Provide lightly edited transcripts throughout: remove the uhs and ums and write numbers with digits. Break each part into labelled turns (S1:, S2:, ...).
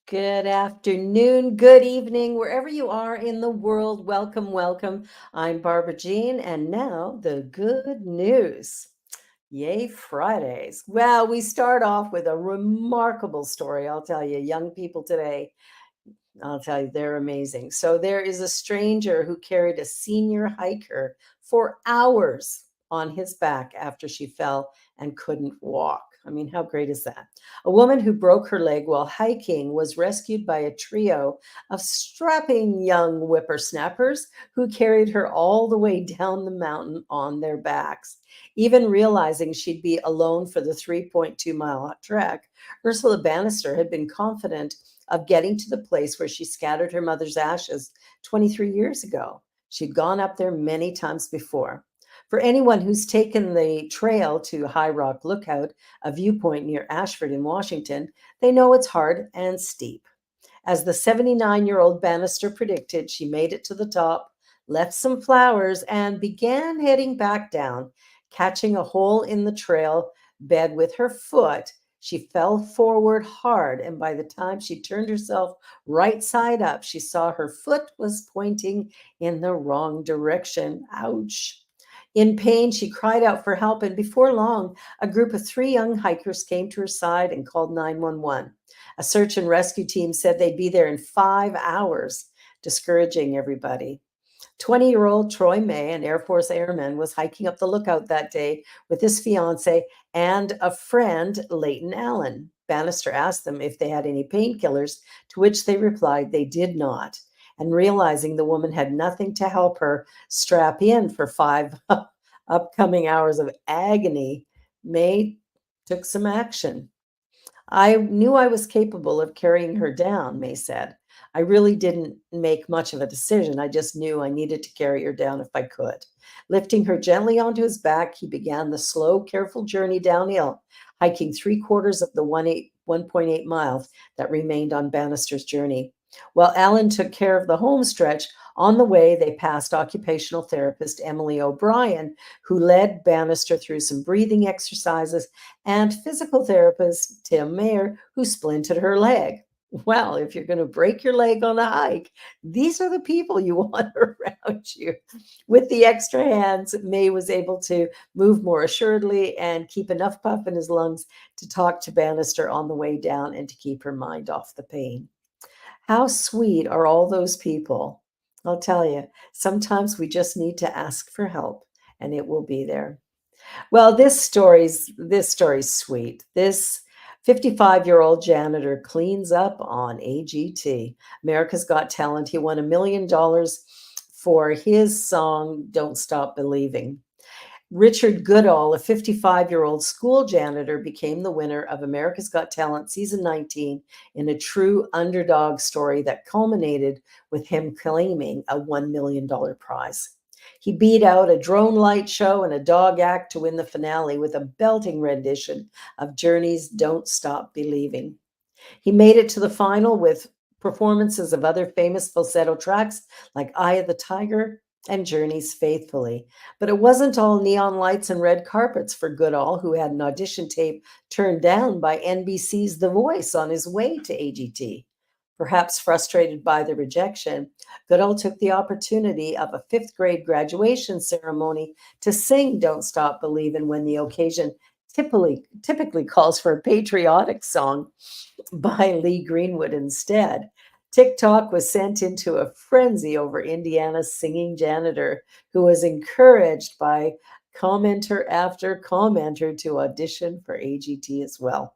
S1: Good afternoon, good evening, wherever you are in the world. Welcome, welcome. I'm Barbara Jean, and now the good news. Yay, Fridays. Well, we start off with a remarkable story. I'll tell you, young people today, I'll tell you, they're amazing. So there is a stranger who carried a senior hiker for hours on his back after she fell and couldn't walk. I mean, how great is that? A woman who broke her leg while hiking was rescued by a trio of strapping young whippersnappers who carried her all the way down the mountain on their backs. Even realizing she'd be alone for the 3.2-mile trek, Ursula Bannister had been confident of getting to the place where she scattered her mother's ashes 23 years ago. She'd gone up there many times before. For anyone who's taken the trail to High Rock Lookout, a viewpoint near Ashford in Washington, they know it's hard and steep. As the 79-year-old Bannister predicted, she made it to the top, left some flowers, and began heading back down. Catching a hole in the trail bed with her foot, she fell forward hard, and by the time she turned herself right side up, she saw her foot was pointing in the wrong direction. Ouch. In pain, she cried out for help, and before long, a group of three young hikers came to her side and called 911. A search and rescue team said they'd be there in 5 hours, discouraging everybody. 20-year-old Troy May, an Air Force airman, was hiking up the lookout that day with his fiance and a friend, Leighton Allen. Bannister asked them if they had any painkillers, to which they replied they did not. And realizing the woman had nothing to help her strap in for 5 upcoming hours of agony, May took some action. I knew I was capable of carrying her down, May said. I really didn't make much of a decision. I just knew I needed to carry her down if I could. Lifting her gently onto his back, he began the slow, careful journey downhill, hiking 3/4 of the 1.8 miles that remained on Bannister's journey. While Alan took care of the home stretch, on the way they passed occupational therapist Emily O'Brien, who led Bannister through some breathing exercises, and physical therapist Tim Mayer, who splinted her leg. Well, if you're going to break your leg on a hike, these are the people you want around you. With the extra hands, May was able to move more assuredly and keep enough puff in his lungs to talk to Bannister on the way down and to keep her mind off the pain. How sweet are all those people? I'll tell you, sometimes we just need to ask for help and it will be there. Well, this story's sweet. This 55-year-old janitor cleans up on AGT, America's Got Talent. He won $1 million for his song "Don't Stop Believing." Richard Goodall, a 55-year-old school janitor, became the winner of America's Got Talent Season 19 in a true underdog story that culminated with him claiming a $1 million prize. He beat out a drone light show and a dog act to win the finale with a belting rendition of Journey's Don't Stop Believing. He made it to the final with performances of other famous falsetto tracks like Eye of the Tiger and Journey's Faithfully. But it wasn't all neon lights and red carpets for Goodall, who had an audition tape turned down by NBC's The Voice on his way to AGT. Perhaps frustrated by the rejection, Goodall took the opportunity of a fifth-grade graduation ceremony to sing Don't Stop Believin' when the occasion typically calls for a patriotic song by Lee Greenwood instead. TikTok was sent into a frenzy over Indiana's singing janitor, who was encouraged by commenter after commenter to audition for AGT as well.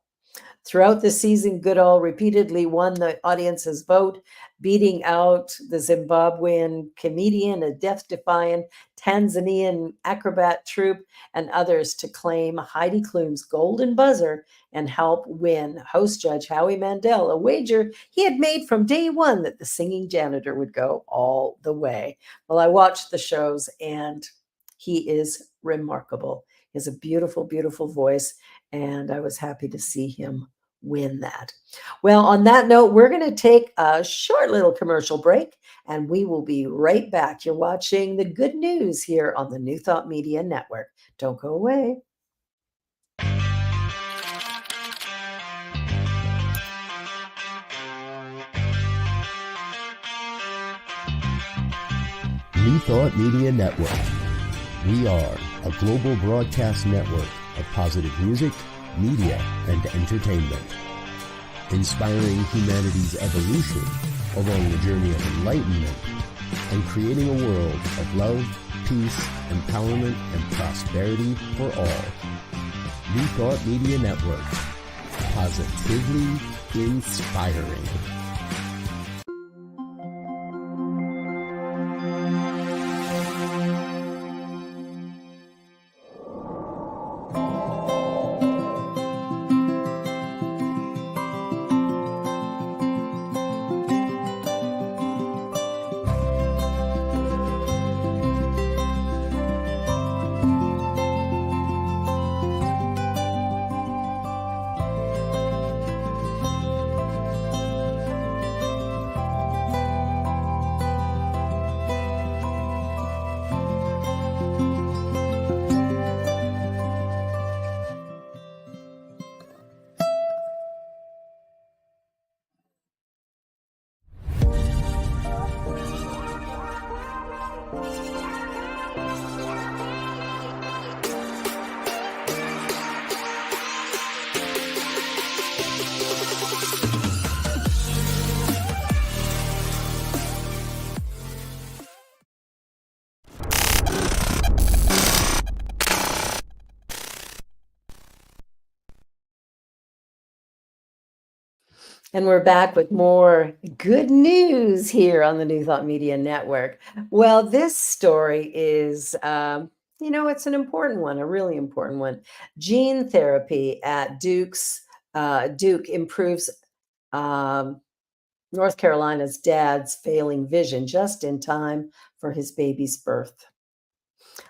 S1: Throughout the season, Goodall repeatedly won the audience's vote, beating out the Zimbabwean comedian, a death-defying Tanzanian acrobat troupe, and others to claim Heidi Klum's golden buzzer and help win host judge Howie Mandel, a wager he had made from day one that the singing janitor would go all the way. Well, I watched the shows and he is remarkable. He has a beautiful, beautiful voice, and I was happy to see him win that. Well, on that note, we're going to take a short little commercial break, and we will be right back. You're watching The Good News here on the New Thought Media Network. Don't go away.
S2: Thought Media Network. We are a global broadcast network of positive music, media, and entertainment, inspiring humanity's evolution along the journey of enlightenment and creating a world of love, peace, empowerment, and prosperity for all. New Thought Media Network. Positively inspiring.
S1: And we're back with more good news here on the New Thought Media Network. Well, this story is, it's an important one, a really important one. Gene therapy at Duke improves um, North Carolina's dad's failing vision just in time for his baby's birth.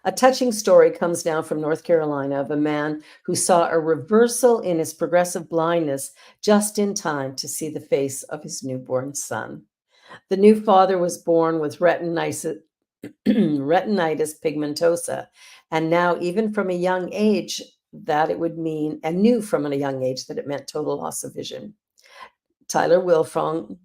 S1: A touching story comes now from North Carolina of a man who saw a reversal in his progressive blindness just in time to see the face of his newborn son. The new father was born with retinitis pigmentosa, and now, even from a young age, knew from a young age that it meant total loss of vision. Tyler Wilfong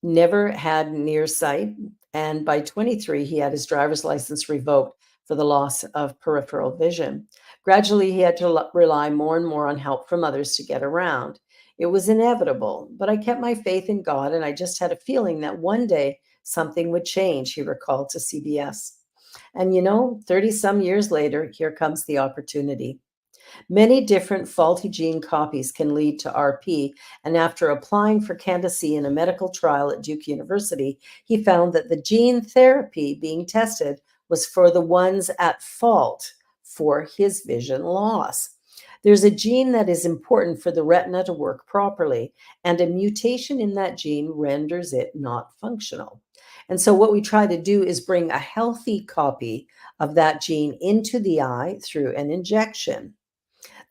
S1: never had nearsight, and by 23, he had his driver's license revoked for the loss of peripheral vision. Gradually, he had to rely more and more on help from others to get around. It was inevitable, but I kept my faith in God, and I just had a feeling that one day something would change, he recalled to CBS. And 30 some years later, here comes the opportunity. Many different faulty gene copies can lead to RP, and after applying for candidacy in a medical trial at Duke University, he found that the gene therapy being tested was for the ones at fault for his vision loss. There's a gene that is important for the retina to work properly, and a mutation in that gene renders it not functional. And so, what we try to do is bring a healthy copy of that gene into the eye through an injection.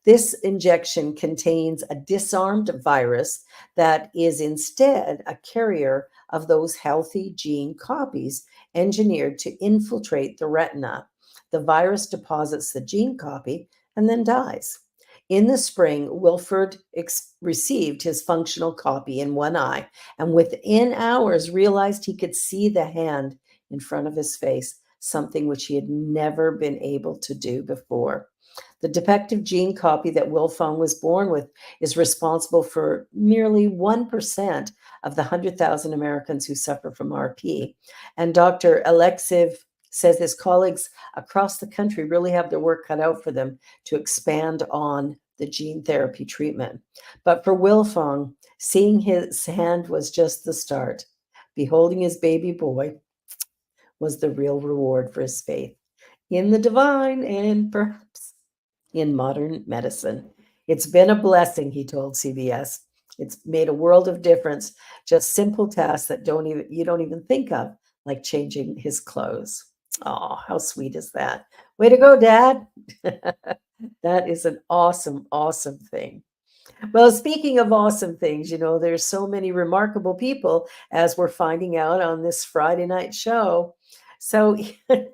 S1: This injection contains a disarmed virus that is instead a carrier of those healthy gene copies engineered to infiltrate the retina. The virus deposits the gene copy and then dies. In the spring, Wilford received his functional copy in one eye and within hours realized he could see the hand in front of his face, something which he had never been able to do before. The defective gene copy that Wilfong was born with is responsible for merely 1% of the 100,000 Americans who suffer from RP. And Dr. Alexiv says his colleagues across the country really have their work cut out for them to expand on the gene therapy treatment. But for Wilfong, seeing his hand was just the start. Beholding his baby boy was the real reward for his faith in the divine and perhaps in modern medicine. It's been a blessing, he told CBS. It's made a world of difference. Just simple tasks that you don't even think of, like changing his clothes. Oh, how sweet is that? Way to go, Dad. That is an awesome, awesome thing. Well, speaking of awesome things, there's so many remarkable people, as we're finding out on this Friday night show. So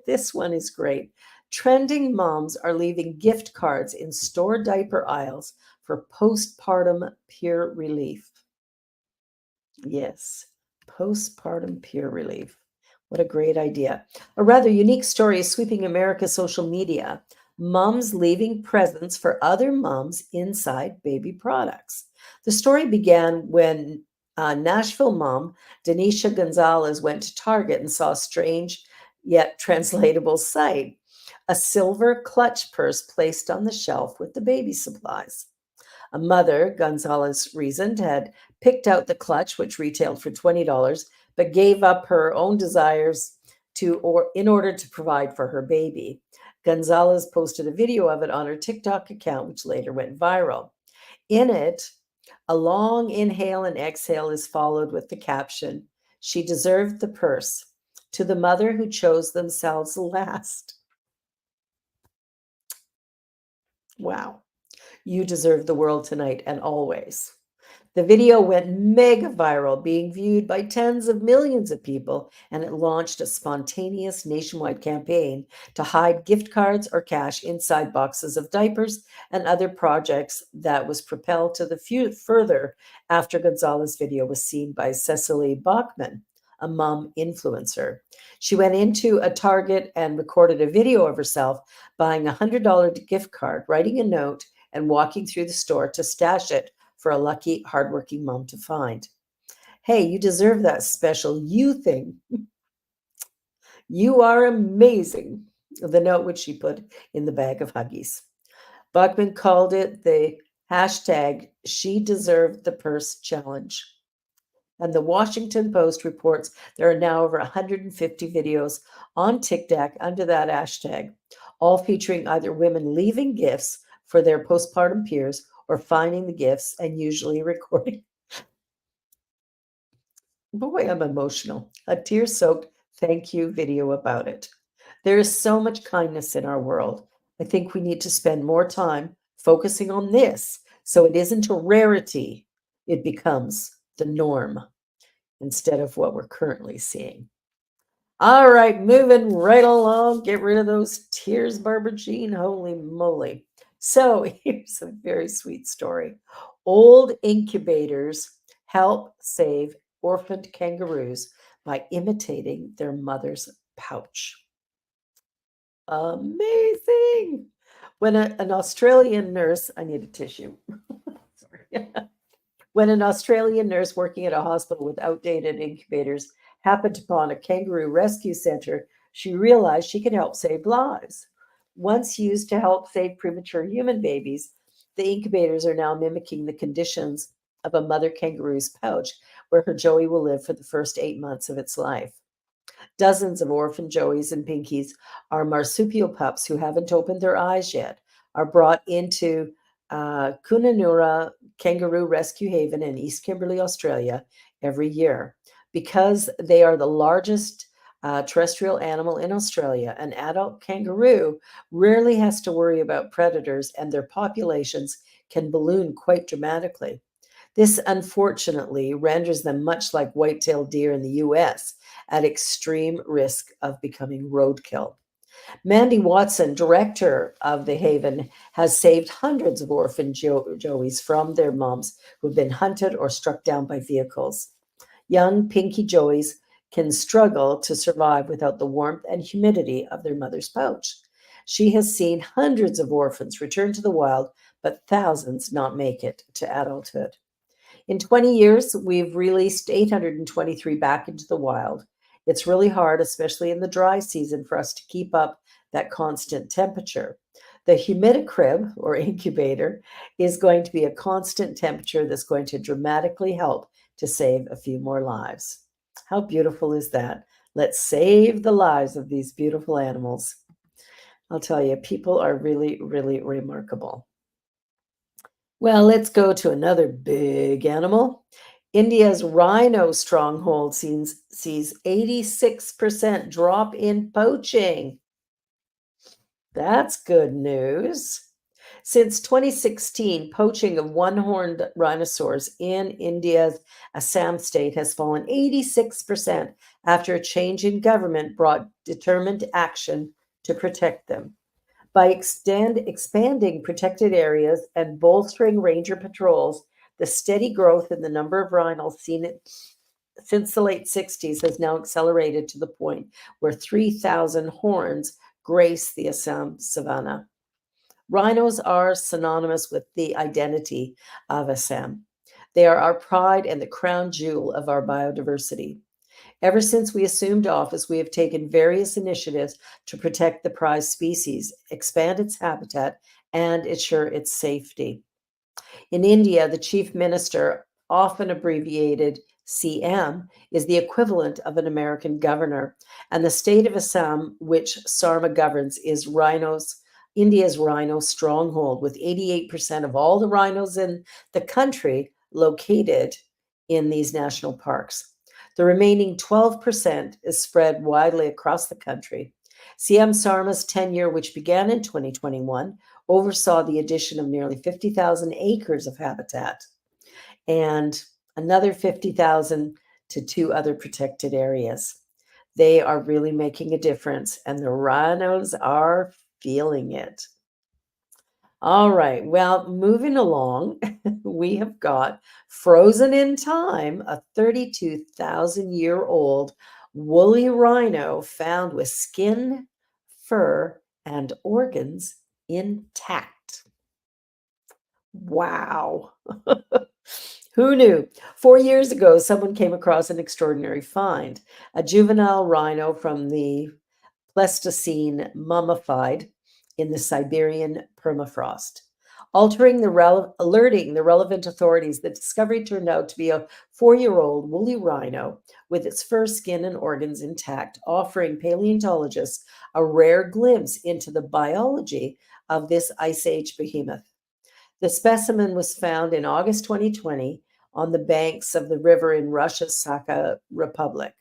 S1: this one is great. Trending moms are leaving gift cards in store diaper aisles for postpartum peer relief. Yes, postpartum peer relief. What a great idea. A rather unique story is sweeping America's social media. Moms leaving presents for other moms inside baby products. The story began when Nashville mom Denisha Gonzalez went to Target and saw a strange yet translatable sight: a silver clutch purse placed on the shelf with the baby supplies. A mother, Gonzalez reasoned, had picked out the clutch, which retailed for $20, but gave up her own desires in order to provide for her baby. Gonzalez posted a video of it on her TikTok account, which later went viral. In it, a long inhale and exhale is followed with the caption, "She deserved the purse." To the mother who chose themselves last. Wow. You deserve the world tonight and always. The video went mega viral, being viewed by tens of millions of people, and it launched a spontaneous nationwide campaign to hide gift cards or cash inside boxes of diapers and other projects that was propelled to the further after Gonzalez's video was seen by Cecily Bachman, a mom influencer. She went into a Target and recorded a video of herself buying a $100 gift card, writing a note, and walking through the store to stash it for a lucky, hardworking mom to find. Hey, you deserve that special you thing. You are amazing. The note which she put in the bag of Huggies. Bachman called it the hashtag She Deserved the Purse Challenge. And the Washington Post reports there are now over 150 videos on TikTok under that hashtag, all featuring either women leaving gifts for their postpartum peers or finding the gifts and usually recording. Boy, I'm emotional. A tear soaked thank you video about it. There is so much kindness in our world. I think we need to spend more time focusing on this so it isn't a rarity, it becomes the norm instead of what we're currently seeing. All right, moving right along. Get rid of those tears, Barbara Jean. Holy moly. So here's a very sweet story. Old incubators help save orphaned kangaroos by imitating their mother's pouch. Amazing. When an Australian nurse, I need a tissue. Sorry. When an Australian nurse working at a hospital with outdated incubators happened upon a kangaroo rescue center, she realized she could help save lives. Once used to help save premature human babies, the incubators are now mimicking the conditions of a mother kangaroo's pouch, where her joey will live for the first 8 months of its life. Dozens of orphan joeys and pinkies are marsupial pups who haven't opened their eyes yet, are brought into Kununurra Kangaroo Rescue Haven in East Kimberley, Australia, every year. Because they are the largest terrestrial animal in Australia, an adult kangaroo rarely has to worry about predators, and their populations can balloon quite dramatically. This unfortunately renders them much like white-tailed deer in the US, at extreme risk of becoming roadkill. Mandy Watson, director of the Haven, has saved hundreds of orphan joeys from their moms who've been hunted or struck down by vehicles. Young pinky joeys can struggle to survive without the warmth and humidity of their mother's pouch. She has seen hundreds of orphans return to the wild, but thousands not make it to adulthood. In 20 years, we've released 823 back into the wild. It's really hard, especially in the dry season, for us to keep up that constant temperature. The humidicrib or incubator is going to be a constant temperature that's going to dramatically help to save a few more lives. How beautiful is that? Let's save the lives of these beautiful animals. I'll tell you, people are really, really remarkable. Well, let's go to another big animal. India's rhino stronghold sees 86% drop in poaching. That's good news. Since 2016, poaching of one-horned rhinoceros in India's Assam state has fallen 86% after a change in government brought determined action to protect them. By expanding protected areas and bolstering ranger patrols, the steady growth in the number of rhinos since the late 60s has now accelerated to the point where 3,000 horns grace the Assam savanna. Rhinos are synonymous with the identity of Assam. They are our pride and the crown jewel of our biodiversity. Ever since we assumed office, we have taken various initiatives to protect the prized species, expand its habitat, and ensure its safety. In India, the chief minister, often abbreviated CM, is the equivalent of an American governor, and the state of Assam, which Sarma governs, is India's rhino stronghold, with 88% of all the rhinos in the country located in these national parks. The remaining 12% is spread widely across the country. CM Sarma's tenure, which began in 2021, oversaw the addition of nearly 50,000 acres of habitat and another 50,000 to two other protected areas. They are really making a difference, and the rhinos are feeling it. All right, well, moving along, we have got frozen in time, a 32,000-year-old woolly rhino found with skin, fur, and organs intact. Wow. Who knew? 4 years ago, someone came across an extraordinary find. A juvenile rhino from the Pleistocene mummified in the Siberian permafrost. Alerting the relevant authorities, the discovery turned out to be a 4-year-old woolly rhino with its fur, skin, and organs intact, offering paleontologists a rare glimpse into the biology of this Ice Age behemoth. The specimen was found in August 2020 on the banks of the river in Russia's Sakha Republic.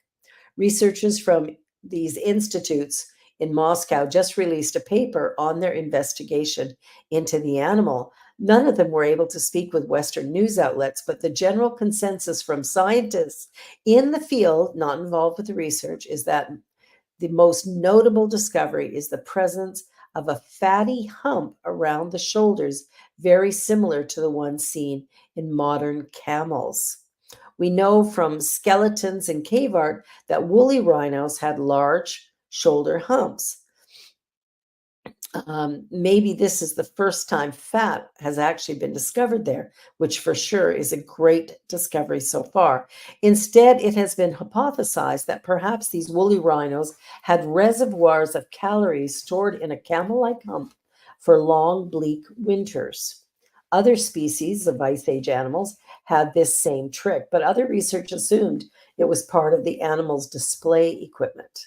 S1: Researchers from these institutes in Moscow just released a paper on their investigation into the animal. None of them were able to speak with Western news outlets, but the general consensus from scientists in the field not involved with the research is that the most notable discovery is the presence of a fatty hump around the shoulders, very similar to the one seen in modern camels. We know from skeletons and cave art that woolly rhinos had large shoulder humps. Maybe this is the first time fat has actually been discovered there, which for sure is a great discovery so far. Instead, it has been hypothesized that perhaps these woolly rhinos had reservoirs of calories stored in a camel-like hump for long, bleak winters. Other species of Ice Age animals had this same trick, but other research assumed it was part of the animal's display equipment.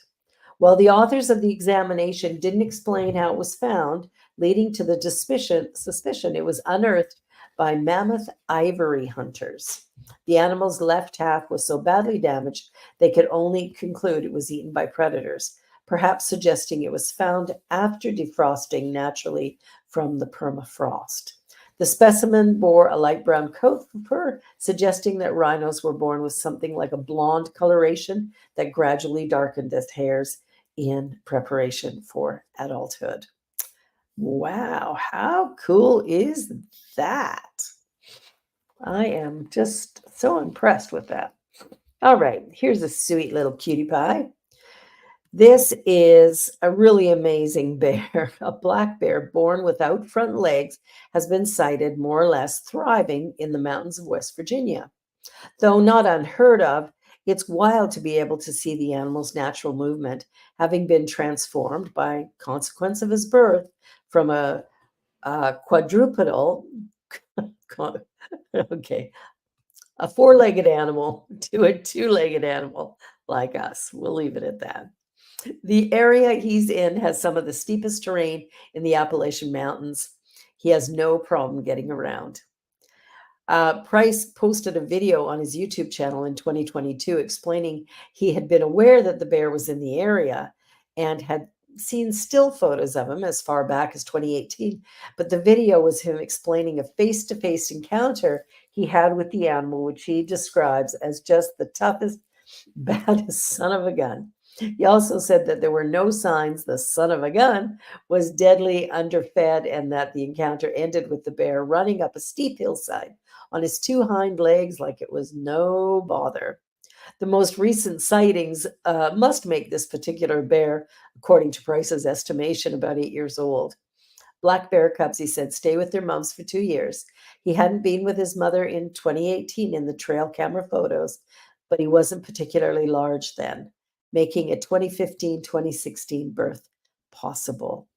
S1: Well, the authors of the examination didn't explain how it was found, leading to the suspicion it was unearthed by mammoth ivory hunters. The animal's left half was so badly damaged they could only conclude it was eaten by predators, perhaps suggesting it was found after defrosting naturally from the permafrost. The specimen bore a light brown coat of fur, suggesting that rhinos were born with something like a blonde coloration that gradually darkened as hairs in preparation for adulthood. Wow, how cool is that? I am just so impressed with that. All right, here's a sweet little cutie pie. This is a really amazing bear. A black bear born without front legs has been sighted more or less thriving in the mountains of West Virginia. Though not unheard of, it's wild to be able to see the animal's natural movement, having been transformed by consequence of his birth from a quadrupedal, okay, a four-legged animal to a two-legged animal like us. We'll leave it at that. The area he's in has some of the steepest terrain in the Appalachian Mountains. He has no problem getting around. Price posted a video on his YouTube channel in 2022 explaining he had been aware that the bear was in the area and had seen still photos of him as far back as 2018. But the video was him explaining a face-to-face encounter he had with the animal, which he describes as just the toughest, baddest son of a gun. He also said that there were no signs the son of a gun was deadly underfed and that the encounter ended with the bear running up a steep hillside on his two hind legs like it was no bother. The most recent sightings must make this particular bear, according to Price's estimation, about 8 years old. Black bear cubs, he said, stay with their mums for 2 years. He hadn't been with his mother in 2018 in the trail camera photos, but he wasn't particularly large then, making a 2015-2016 birth possible.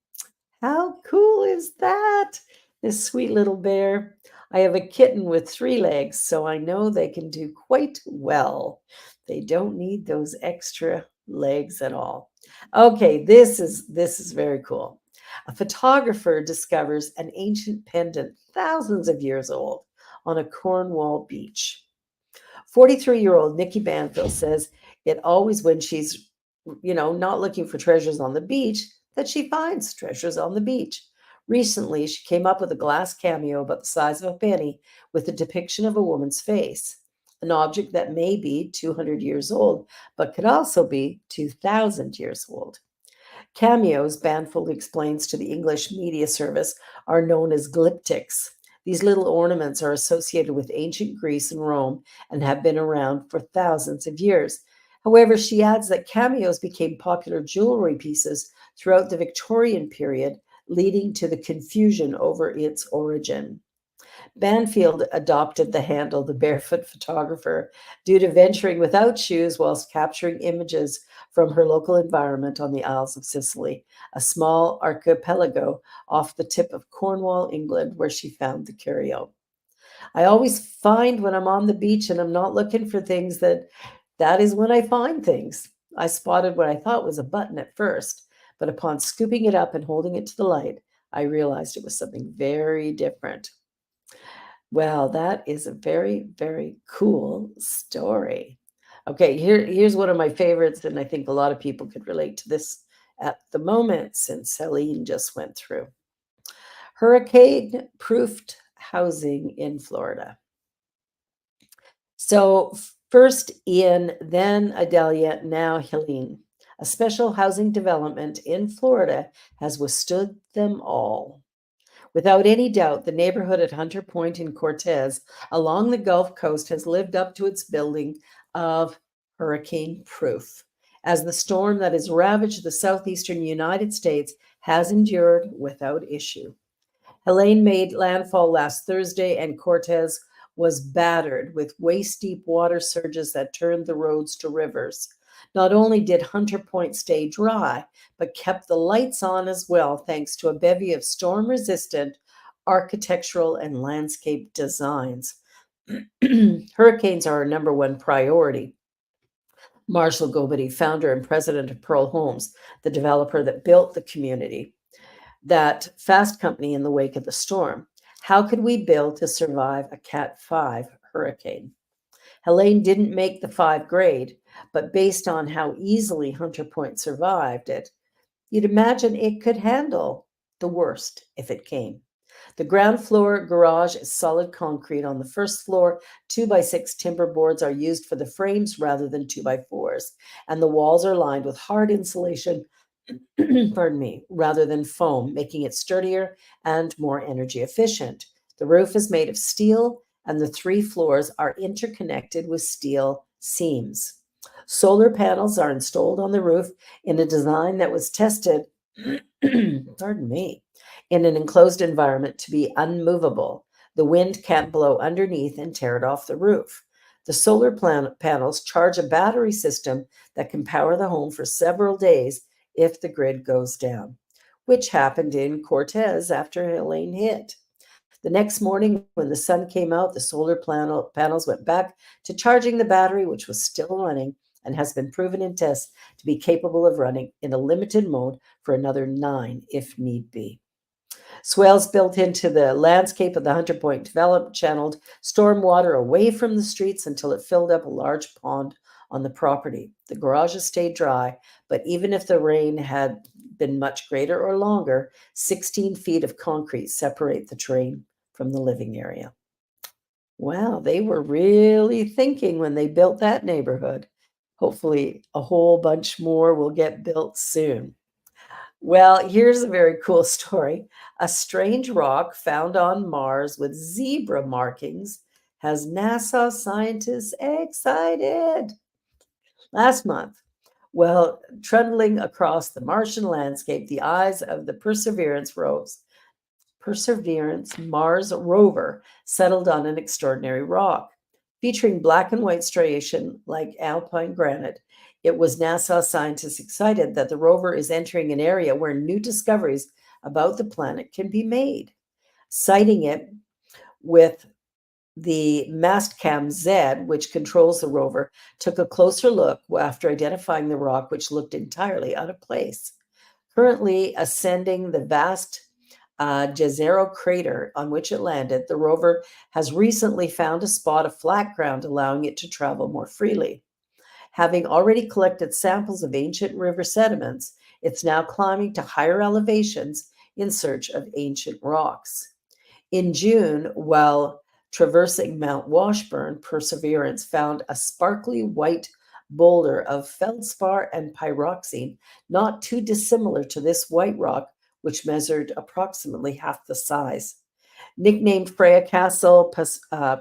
S1: How cool is that? This sweet little bear. I have a kitten with 3 legs, so I know they can do quite well. They don't need those extra legs at all. Okay, this is very cool. A photographer discovers an ancient pendant thousands of years old on a Cornwall beach. 43-year-old Nikki Banfield says it always when she's, not looking for treasures on the beach, that she finds treasures on the beach. Recently, she came up with a glass cameo about the size of a penny with a depiction of a woman's face, an object that may be 200 years old, but could also be 2,000 years old. Cameos, Banfield explains to the English media service, are known as glyptics. These little ornaments are associated with ancient Greece and Rome and have been around for thousands of years. However, she adds that cameos became popular jewelry pieces throughout the Victorian period, leading to the confusion over its origin. Banfield adopted the handle the barefoot photographer due to venturing without shoes whilst capturing images from her local environment on the Isles of Sicily, a small archipelago off the tip of Cornwall, England, where she found the curio. I always find when I'm on the beach and I'm not looking for things that is when I find things. I spotted what I thought was a button at first, but upon scooping it up and holding it to the light, I realized it was something very different. Well, that is a very, very cool story. Okay, here's one of my favorites, and I think a lot of people could relate to this at the moment since Celine just went through. Hurricane-proofed housing in Florida. So first Ian, then Adelia, now Helene. A special housing development in Florida has withstood them all. Without any doubt, the neighborhood at Hunter Point in Cortez along the Gulf Coast has lived up to its billing of hurricane proof, as the storm that has ravaged the southeastern United States has endured without issue. Helene made landfall last Thursday, and Cortez was battered with waist-deep water surges that turned the roads to rivers. Not only did Hunter Point stay dry, but kept the lights on as well, thanks to a bevy of storm-resistant architectural and landscape designs. Hurricanes are our number one priority. Marshall Gobity, founder and president of Pearl Homes, the developer that built the community, that fast company in the wake of the storm. How could we build to survive a Cat 5 hurricane? Helene didn't make the 5 grade, but based on how easily Hunter Point survived it, you'd imagine it could handle the worst if it came. The ground floor garage is solid concrete. On the first floor, 2x6 timber boards are used for the frames rather than 2x4s, and the walls are lined with hard insulation, pardon me, rather than foam, making it sturdier and more energy efficient. The roof is made of steel, and the 3 floors are interconnected with steel seams. Solar panels are installed on the roof in a design that was tested, pardon me, in an enclosed environment to be unmovable. The wind can't blow underneath and tear it off the roof. The solar panels charge a battery system that can power the home for several days if the grid goes down, which happened in Cortez after Helene hit. The next morning, when the sun came out, the solar panels went back to charging the battery, which was still running and has been proven in tests to be capable of running in a limited mode for another 9 if need be. Swales built into the landscape of the Hunter Point development channeled storm water away from the streets until it filled up a large pond on the property. The garages stayed dry, but even if the rain had been much greater or longer, 16 feet of concrete separate the terrain from the living area. Wow, they were really thinking when they built that neighborhood. Hopefully, a whole bunch more will get built soon. Well, here's a very cool story. A strange rock found on Mars with zebra markings has NASA scientists excited. Last month, well, trundling across the Martian landscape, the eyes of the Perseverance Mars rover settled on an extraordinary rock. Featuring black and white striation like alpine granite, it was NASA scientists excited that the rover is entering an area where new discoveries about the planet can be made. Citing it with the Mastcam Z, which controls the rover, took a closer look after identifying the rock, which looked entirely out of place. Currently ascending the vast Jezero crater on which it landed, the rover has recently found a spot of flat ground, allowing it to travel more freely. Having already collected samples of ancient river sediments, it's now climbing to higher elevations in search of ancient rocks. In June, while traversing Mount Washburn, Perseverance found a sparkly white boulder of feldspar and pyroxene, not too dissimilar to this white rock, which measured approximately half the size. Nicknamed Freya Castle,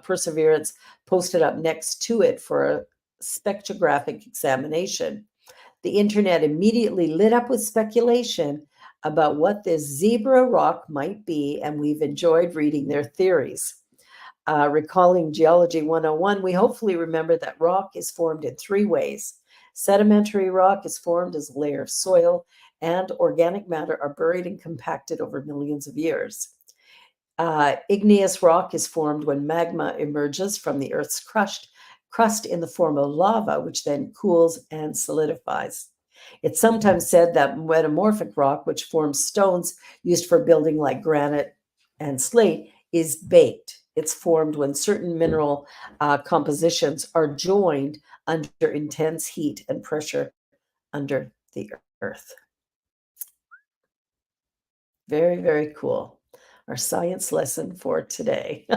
S1: Perseverance posted up next to it for a spectrographic examination. The internet immediately lit up with speculation about what this zebra rock might be, and we've enjoyed reading their theories. Recalling Geology 101, we hopefully remember that rock is formed in three ways. Sedimentary rock is formed as a layer of soil, and organic matter are buried and compacted over millions of years. Igneous rock is formed when magma emerges from the Earth's crust in the form of lava, which then cools and solidifies. It's sometimes said that metamorphic rock, which forms stones used for building like granite and slate, is baked. It's formed when certain mineral compositions are joined under intense heat and pressure under the earth. Very, very cool. Our science lesson for today.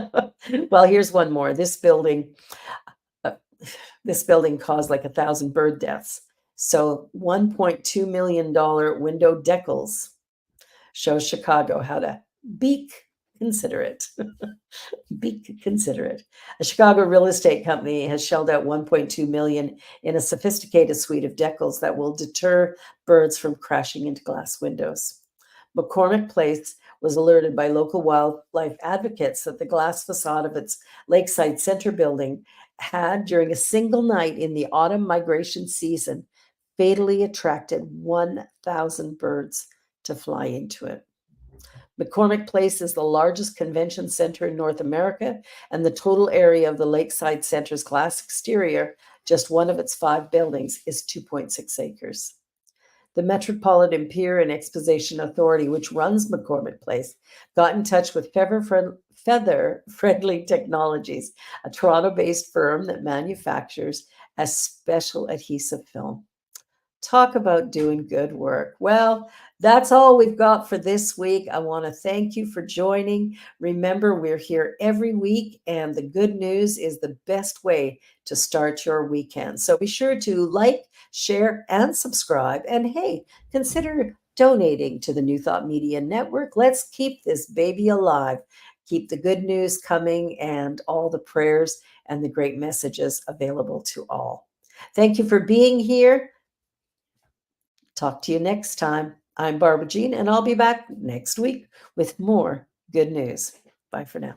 S1: Well, here's one more. Uh, this building caused like 1,000 bird deaths. So $1.2 million window decals shows Chicago how to be considerate. Be considerate. A Chicago real estate company has shelled out $1.2 million in a sophisticated suite of decals that will deter birds from crashing into glass windows. McCormick Place was alerted by local wildlife advocates that the glass facade of its Lakeside Center building had, during a single night in the autumn migration season, fatally attracted 1,000 birds to fly into it. McCormick Place is the largest convention center in North America, and the total area of the Lakeside Center's glass exterior, just one of its 5 buildings, is 2.6 acres. The Metropolitan Pier and Exposition Authority, which runs McCormick Place, got in touch with Feather Friendly Technologies, a Toronto-based firm that manufactures a special adhesive film. Talk about doing good work. Well, that's all we've got for this week. I want to thank you for joining. Remember, we're here every week, and the good news is the best way to start your weekend. So be sure to like, share, and subscribe. And hey, consider donating to the New Thought Media Network. Let's keep this baby alive. Keep the good news coming and all the prayers and the great messages available to all. Thank you for being here. Talk to you next time. I'm Barbara Jean, and I'll be back next week with more good news. Bye for now.